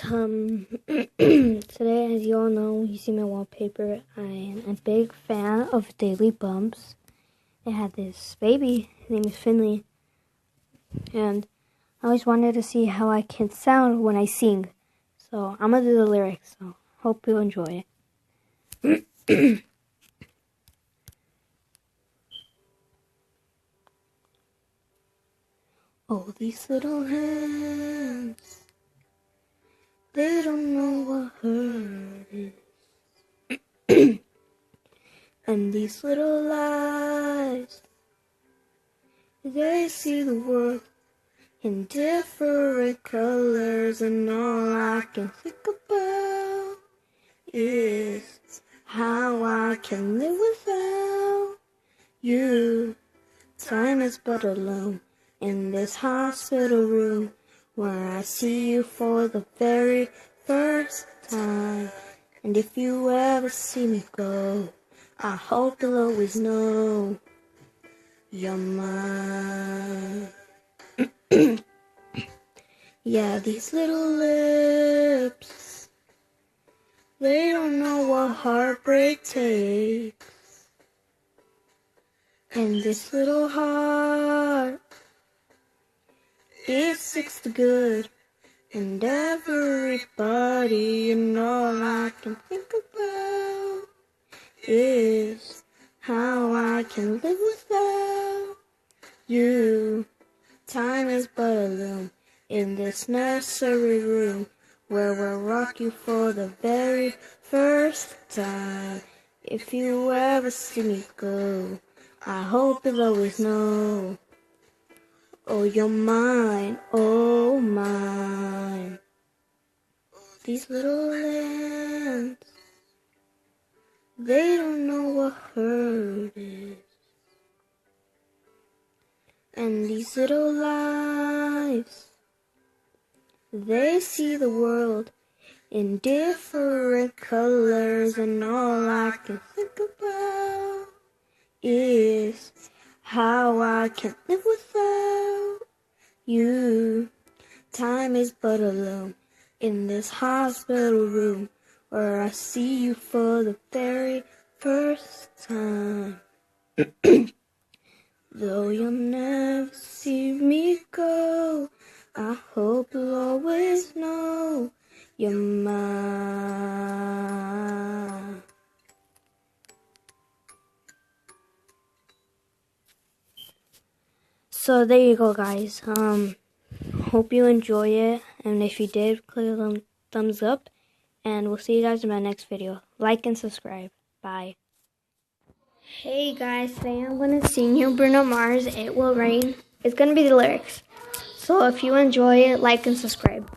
Today, as you all know, you see my wallpaper, I am a big fan of Daily Bumps. It had this baby, his name is Finley, and I always wanted to see how I can sound when I sing. So I'm going to do the lyrics, so hope you enjoy it. Oh, these little hands, they don't know what hurt is. And these little eyes, they see the world in different colors, and all I can think about is how I can live without you. Time is but a loan in this hospital room where I see you for the very first time. And if you ever see me go, I hope you'll always know you're mine. Yeah, these little lips, they don't know what heartbreak takes. And this little heart, it seeks the good in everybody, and all I can think about is how I can live without you. Time is but a loom in this nursery room where we'll rock you for the very first time. If you ever see me go, I hope you'll always know, oh, you're mine, oh, mine. These little hands, they don't know what hurt is. And these little lives, they see the world in different colors, and all I can think about is how I can live without you. Time is but a loan in this hospital room where I see you for the very first time. Though you'll never see me go, I hope you'll always know you're mine. So there you go, guys. Hope you enjoy it, and if you did, click the thumbs up, and we'll see you guys in my next video. Like and subscribe. Bye. Hey guys, today I'm going to sing you Bruno Mars, It Will Rain. It's going to be the lyrics. So if you enjoy it, like and subscribe.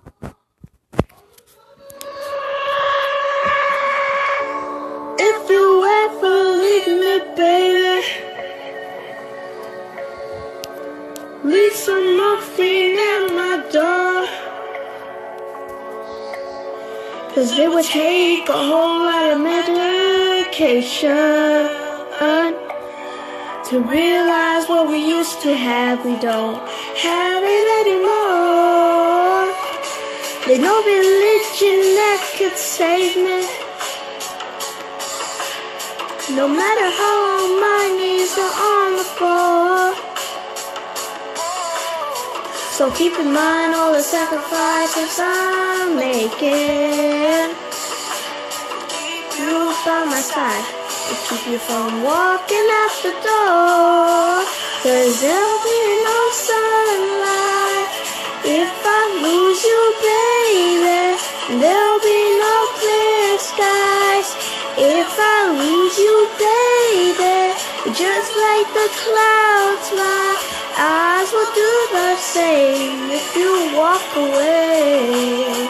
If you ever leave me, baby, leave some morphine at my door, 'cause it would take a whole lot of medication to realize what we used to have, we don't have it anymore. There's no religion that could save me, no matter how my knees are on the floor. So keep in mind all the sacrifices I'm making. You by my side to keep you from walking out the door, 'cause there'll be no sunlight if I lose you, baby. There'll be no clear skies if I lose you, baby. Just like the clouds, my eyes will do the same if you walk away.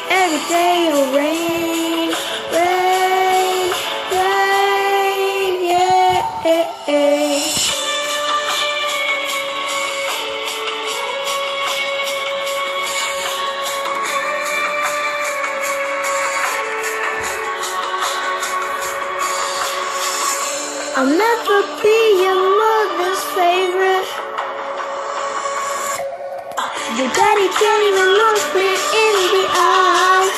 Every day it'll rain, rain, rain, yeah. I'll never be your mother's favorite. Your daddy can't even look me in the eye.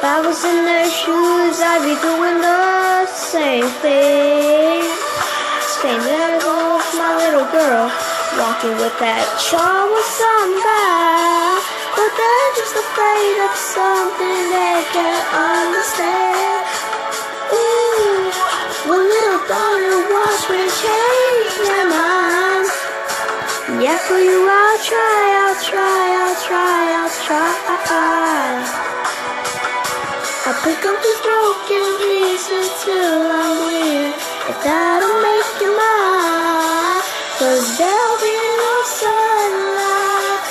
If I was in their shoes, I'd be doing the same thing. Saying there goes my little girl, walking with that charm with some guy. But they're just afraid of something they can't understand. Ooh, well, little daughter, watch me change their minds. Yeah, for you I'll try. I'll pick up these broken pieces till I'm bleeding. If that'll make you mine, 'cause there'll be no sunlight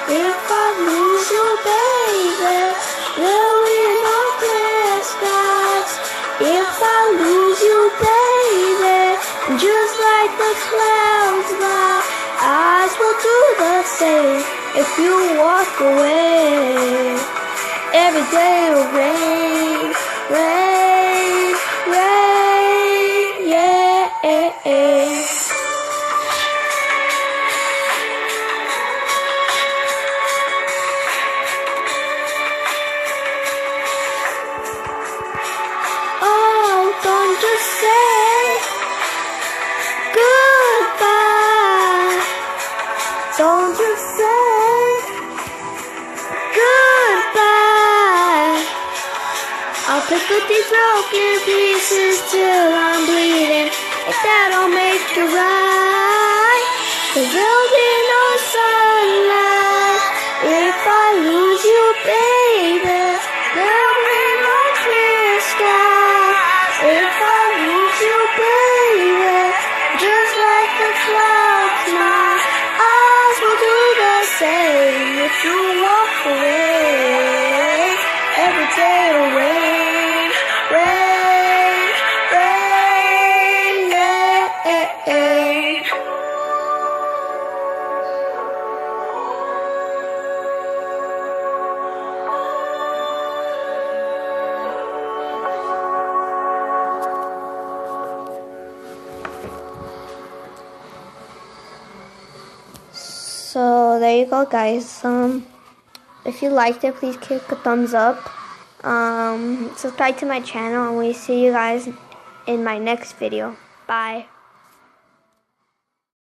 if I lose you, baby. There'll be no clear skies if I lose you, baby. Just like the clouds, my eyes will do the same if you walk away. Every day will rain, rain, rain, yeah. Oh, don't just say goodbye. Don't just say goodbye. I'll pick up these broken pieces till I'm bleeding. If that'll make you right, 'cause there'll be no sunlight if I lose you, baby. There'll be no clear sky if I lose you, baby. Just like the clouds, my eyes will do the same if you walk away. Every day will rain, rain, rain, yeah. So there you go, guys. If you liked it, please click a thumbs up. Subscribe to my channel, and we'll see you guys in my next video. Bye.